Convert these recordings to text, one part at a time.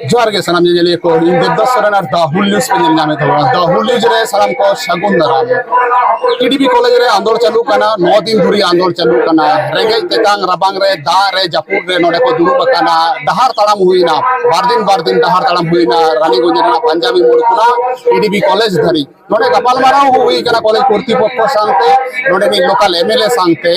जोहार के सलाम जेलिए को इन देवदास सोरेन और दाहुल न्यूज़ पे जेल नामे तबा दाहुल न्यूज़ रे सलाम को शगुन दाराम टीडीपी कॉलेज रे आंदोलन चालू करना 9 दिन धुरी आंदोलन चालू करना रेंगे तेतांग रबांग रे दा रे जापुर रे नोडे को दुरुब करना दहार ताड़ाम हुईना बार दिन दहार ताड़ाम हुईना रानीगंज रे पंजाबी मोड़ कुना टीडीपी कॉलेज धरी नोडे गपाल माराव हुई कना कॉलेज कर्तृपक्ष सांते नोडे नि लोकल एमएलए सांते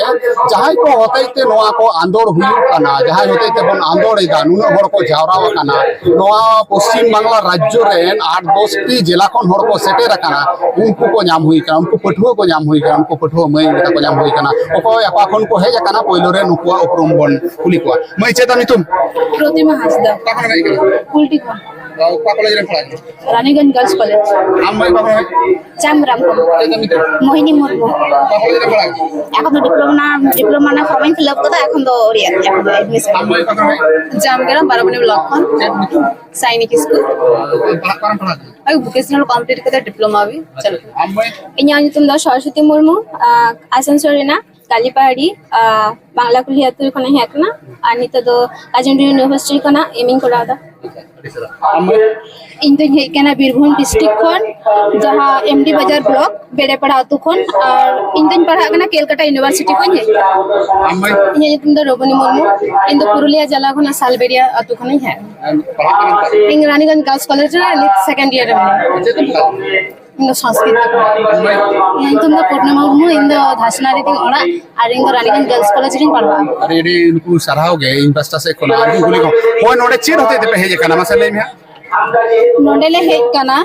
जहां को होतेते नोआ को आंदोलन हुई कना जहां होतेते बन आंदोलन दा नुन हर को जावरा कना नोआ पश्चिम बांग्ला राज्य रेन 8-10 टी जिला खन हर को सेटेर कना उनको को नाम हुई कना उनको पठुआ को नाम हुई कना उनको पठुआ मई मेता को नाम हुई कना ओको अपा खन को हेज कना पहिलो रे नुकुआ उपरुम बन कुली को मई चेता मितुम प्रतिमा हासदा काकन गई के कुलटी को का कॉलेज रे पढ़ा रानीगंज गर्ल्स कॉलेज आम मई बाबा चामराम को चेता मितुम मोहिनी मुर्मू का कॉलेज रे पढ़ा এখন তো ডিপ্লোমা না ফর্ম ফিল আপ করে এখন তো ওরিয়া এখন তো এডমিশন आम मई का জামগ্রাম বারাবণী লক্ষণ चेता मितुम सैनिक स्कूल पढ़ा आई वोकेशनल कंप्लीट करते डिप्लोमा भी चल आम मई इन्या नितुम द सरस्वती मुर्मू आसनसोल रेना कालीपाहाड़ी बांग्ला कुलिया तो खने हेकना आ नित दो राजेंद्र यूनिवर्सिटी कना एमिंग करा दा आम मई इन तो हेकना बीरभूम डिस्ट्रिक्ट खन जहां एमडी बाजार ब्लॉक बेड़े पढ़ा तो खन और इन दिन पढ़ा कना केलकाटा यूनिवर्सिटी खन हे आम मई इन्या नितुम द रोबनी मुर्मू इन तो पुरुलिया जिला खना सालबेरिया अतु खन है पढ़ा इन रानीगंज गर्ल्स कॉलेज रे सेकंड ईयर में चेता इन संस्कृत इन तुम पूर्णिमा मुर्मू इन धासनारी तिंग ओड़ा और इन रानीगंज गर्ल्स कॉलेज रिंग पढ़वा अरे रे इनको सराहो गे इन पास्ता से कोना आदमी गुली को होय नोडे चेर होते ते पे हेजे कना मसले में नोडेले हेज कना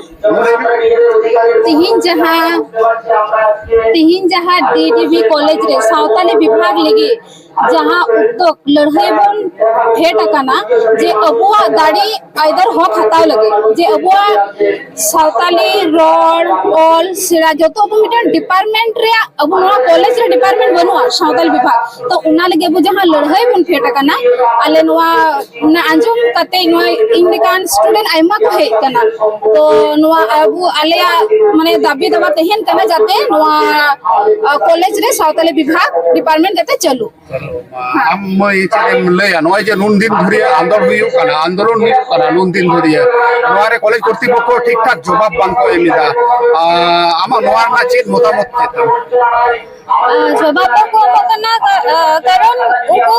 तिहिन जहां डीडीबी कॉलेज रे सावताली विभाग लगी जहां उद्योग लड़ाई बन भेट कना जे अबुआ गाड़ी आइदर हक हताव लगे जे अबुआ सावताली रोड ऑल सिरा जतो अबु मिटन डिपार्टमेंट रे अबु नोआ कॉलेज रे डिपार्टमेंट बनुआ सावताली विभाग तो उना लगे अबु जहां लड़ाई बन भेट कना आले नोआ उना अंजुम कते नोआ इंडिकान स्टूडेंट आइमा को हे कना तो नोआ अबु आले माने दाबी दबा तहन कना जाते नोआ कॉलेज रे सावताली विभाग डिपार्टमेंट जाते चलू हम मई चेम लय नोय जे नुन दिन धुरी आंदोलन हुई कना नुन दिन धुरी नोआरे कॉलेज कर्तृपक्ष ठीक ठाक जवाब बांग को एमिदा आमा नोआर ना चेत मतामत चेत जवाब को कना कारण उनको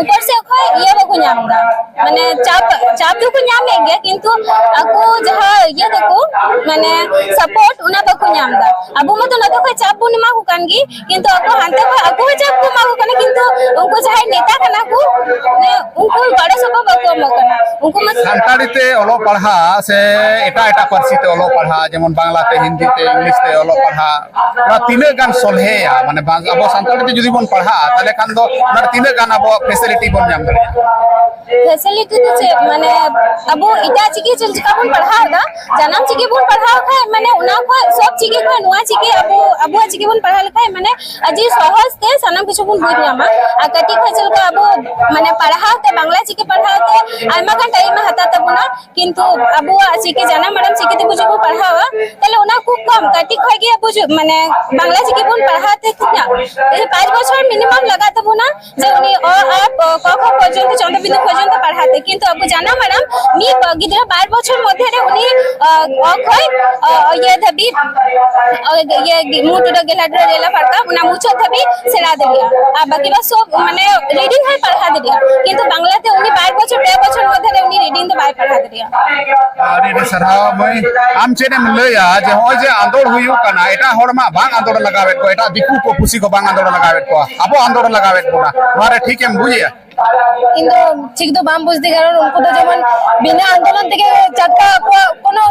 ऊपर से ये बको नामदा माने चाप को नामे गे किंतु आको जहां ये देखो माने सपोर्ट उना बको नामदा अबु मत न देखो चाप बुनी मा को कानगी किंतु आको हानते को आको चाप को मा को कना किंतु उनको जहां नेता कना को ने उनको बड़ा सब बको मकना उनको मत संताड़ी ते ओलो पढ़ा से एटा पारसी ते ओलो पढ़ा जेमन बांग्ला ते हिंदी ते इंग्लिश ते ओलो पढ़ा ना तीने गान सोलहेया माने अब संताड़ी ते जदी बन पढ़ा ताले खान दो ना तीने गान अब फैसिलिटी बन जाम दरिया फैसिलिटी तो माने अबो इटा चिके चल चिका बन पढ़ा दा जानम चिके बन पढ़ा खाय माने उना को सब चिके को नुआ चिके अबो चिके बन पढ़ा खाय माने अजी सहज ते सनम किछु बन बुझ नामा आ कति खचल का अबो माने पढ़ा ते बांग्ला चिके पढ़ा ते आइमा का टाइम हता तबुना किंतु अबो चिके जाना मैडम चिके ते बुझो पढ़ावा तले उना को कम कति खय गे बुझ माने बांग्ला चिके बन पढ़ा ते कितना 5 बछर मिनिमम लगा तबुना जे उनी आप क ख पर्यंत चंद्रबिंदु पर्यंत पढ़ाते किंतु अब जाना मैडम मी गिदरा 12 बछर मध्ये रे उनी अखय ये धबी ये मुटुडा गेलाड्र रेला फरका उना मुछो धबी सेरा देलिया आ बाकी बस सब माने रीडिंग है पढ़ा देलिया किंतु बांग्ला ते उनी 12 बछर 2 बछर मध्ये रे उनी रीडिंग तो बाय पढ़ा देलिया अरे रे सराव मई आम चेने लया जे होय जे आंदोलन हुयु कना एटा होरमा बांग आंदोलन लगावे को एटा दिकु को खुशी को बांग आंदोलन लगावे को अबो आंदोलन लगावे को ना मारे ठीक है बुझिया इन तो ठीक तो बाम बुझ दे कारण उनको तो जमन बिना आंदोलन থেকে चटका कोनो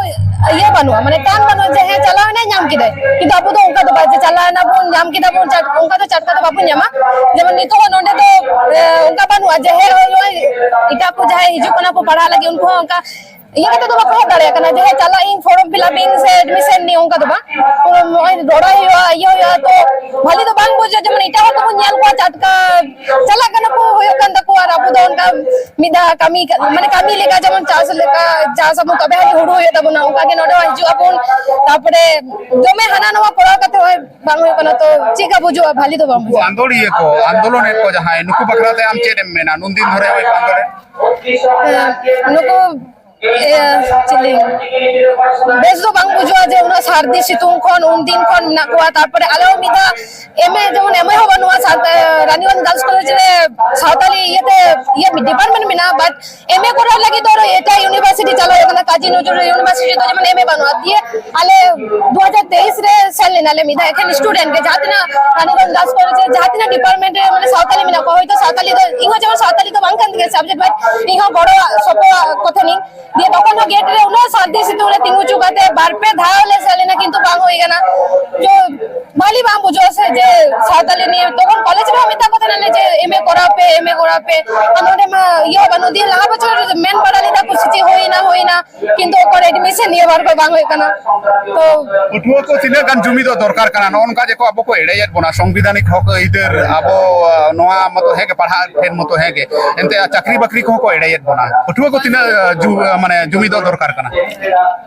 ये बनवा माने काम बनवा जे है चलाव ना नाम किदे कि बाबू तो उनका तो बाजे चला ना बोन नाम किदा बोन उनका तो चटका तो बाबू न्यामा जमन नी तो नोंडे तो उनका बनवा जे है इटा को जाय हिजु कोना को पढ़ा लगे उनको उनका iya kata tuh bakal dari karena dia calain form filling se admission nih ongka tuh bang roda iya tuh bali tuh bang buat jaman itu aku tuh nyal gua catka cala kan aku hoyokan tak kuar aku tuh ongka mida kami mana kami lega jaman cas lega jas aku kabe hari huru ya tuh ongka ke noda hiju apun tapre jome hana nawa pora kata bang hoyokan tuh cika buju bali tuh bang आंदोलन को जहाँ नुकु बखराते आम चेड मेना नुंदिन धरे आंदोलन nuku ciling bes do bang bujo aja una sardi situng kon undin kon nak kuat tapre alo mida eme jemon eme hoba nuwa sat Raniwan Girls College re sautali iye department mina but eme kora lagi doro eta university chalo ekana kaji nojur university to jemon eme banwa diye ale 2023 re sel nale mida ekhan student ke jatina Raniwan Girls College jatina department re mane sautali mina ko hoyto sautali to inho jemon sautali to bang kan dige subject but inho bodo sopo kotha ni দিয়ে তখন gate রে উনা সার্দি সিতুরে তিঙ্গু চুকাতে বারপে ধাওলে সালে না কিন্তু বাং হই গনা যে ভালি বাং বুঝো আছে যে সাতালে নিয়ে তখন কলেজ রে আমি তা কথা নালে যে এমএ করাপে আমাদের মা ইয়ে বানো দিয়ে লাগা বছর মেন পড়ালি তা কুছি হই না কিন্তু ওকর এডমিশন নিয়ে বার বাং হই গনা তো उठुआ को तिना गान जुमी दो दरकार कना नोनका जेको अब को एड़ेयत बना संविधानिक हक इधर अब नोआ मतो हेगे पढ़ा फेन मतो हेगे एनते चाकरी बाकरी को एड़ेयत बना उठुआ को तिना माने जुमी दो दरकार कना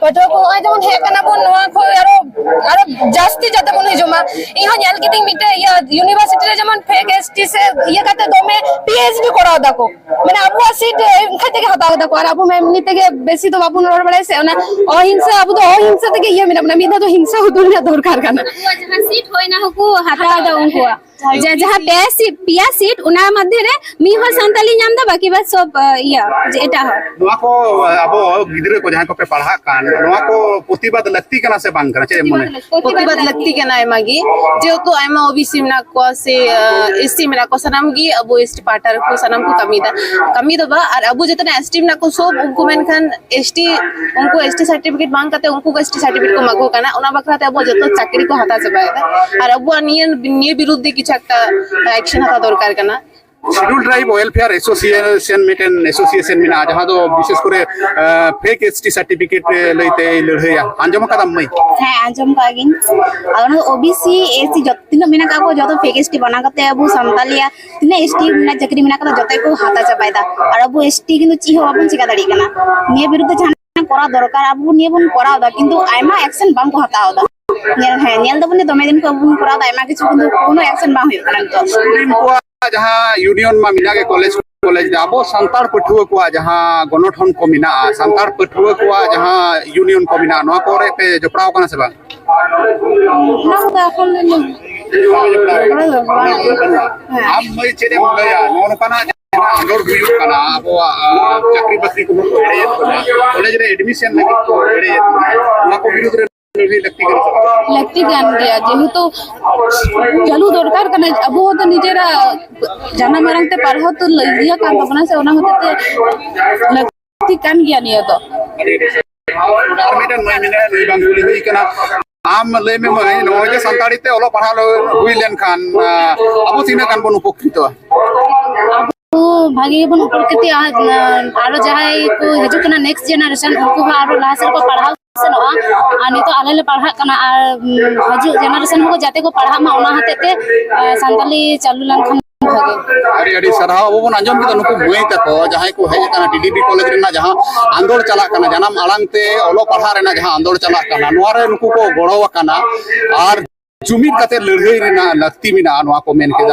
पतो को आ जमन हे कना बन नोआ को आरो जास्ती जाते मन हिजुमा इहा ᱧᱮᱞ किदिंग मिटे या यूनिवर्सिटी रे जमन फेक एसटी से ये कहते दोमे पीएचडी कराव दाको माने अबु सीट खते के हताव दाको और अबु मैं निते के बेसी तो बाबू नोर बड़े से ना अहिंसा अबु तो अहिंसा तके ये मिना मिदा तो हिंसा हुदुल दरकार कना जहां सीट होय ना हुकु हटा दा उनको जहां पिया सीट उना मध्य रे मी हो संताली नाम दा बाकी बस सब या एटा हो नोआ को अब गिदरे को जहां को पे पढ़ा कान नोआ को प्रतिवाद लगती कना से बांग कना चे मने प्रतिवाद लगती कना एमागी जेतु आयमा ओबीसी मेना को से एसटी मेना को सनम गी अब एसटी पार्टर को सनम को कमी दो बा और अब जतना एसटी मेना को सब उनको मेन खान एसटी उनको एसटी सर्टिफिकेट मांग करते उनको एसटी सर्टिफिकेट को मांगो कना उना बकराते अब जतो चाकरी को हता चबायदा और अब निये विरुद्ध की একটা অ্যাকশন হাতা দরকার কানা schedule tribe welfare association मिटेन association मिना जहां दो विशेष करे फेक एसटी सर्टिफिकेट लइते लड़हैया आंजम का दम मई हाँ आंजम का गिन और ओबीसी एसटी जतिन मिना का को जतो फेक एसटी बना करते अब संतालिया तिने एसटी मिना चक्री मिना का जते को हाता चबायदा और अब एसटी किंतु ची हो अपन चिका दड़ी कना निये विरुद्ध जाना करा दरकार अब निये बन करावदा किंतु आयमा एक्शन बांग को हतावदा नेल दबने दमे दिन को बन करावदा आयमा किछु किंतु कोनो एक्शन बांग होय कना तो स्टूडेंट को जहां यूनियन मा मिना के कॉलेज अब संतार पठुआ को जहां गणठन को मिना संतार पठुआ को जहां यूनियन को मिना नोआ कोरे पे जपड़ाव कना से बा ना तो अपन अब मई चेदे मलया नोन कना आंदोलन हुई कना अब चाकरी बाकरी को कॉलेज रे एडमिशन लगी को नोआ को विरुद्ध लगती गान दिया जेहेतु चलू दरकार कना अब तो निजेरा जाना मारंग ते पढ़ो तो लिया कान तबना से ओना होते लगती कान गया निया तो आर्मीटन मई मिने नई बांगुली हुई कना आम ले में मई नोय जे संताड़ी ते ओलो पढ़ा हुई लेन खान अब तीना कान बन उपकृत भागे बन उपकृत आरो जहाय को हेजु कना नेक्स्ट जनरेशन उनको आरो लास्ट को पढ़ाओ आनी तो आले पढ़ा कना हजू जनरेशन को जाते को पढ़ा मा ओना हते ते संताली चालू लन खान भागे अड़ी सरहा वो बन अंजम के नुकु मुई तको जहां को हेज कना टीडीपी कॉलेज रेना जहां आंदोलन चला कना जानम आलंग ते ओलो पढ़ा रेना जहां आंदोलन चला कना नोआ रे नुकु को गड़ो कना और जुमिद कते लड़ाई रेना लगती मिना नोआ को मेन के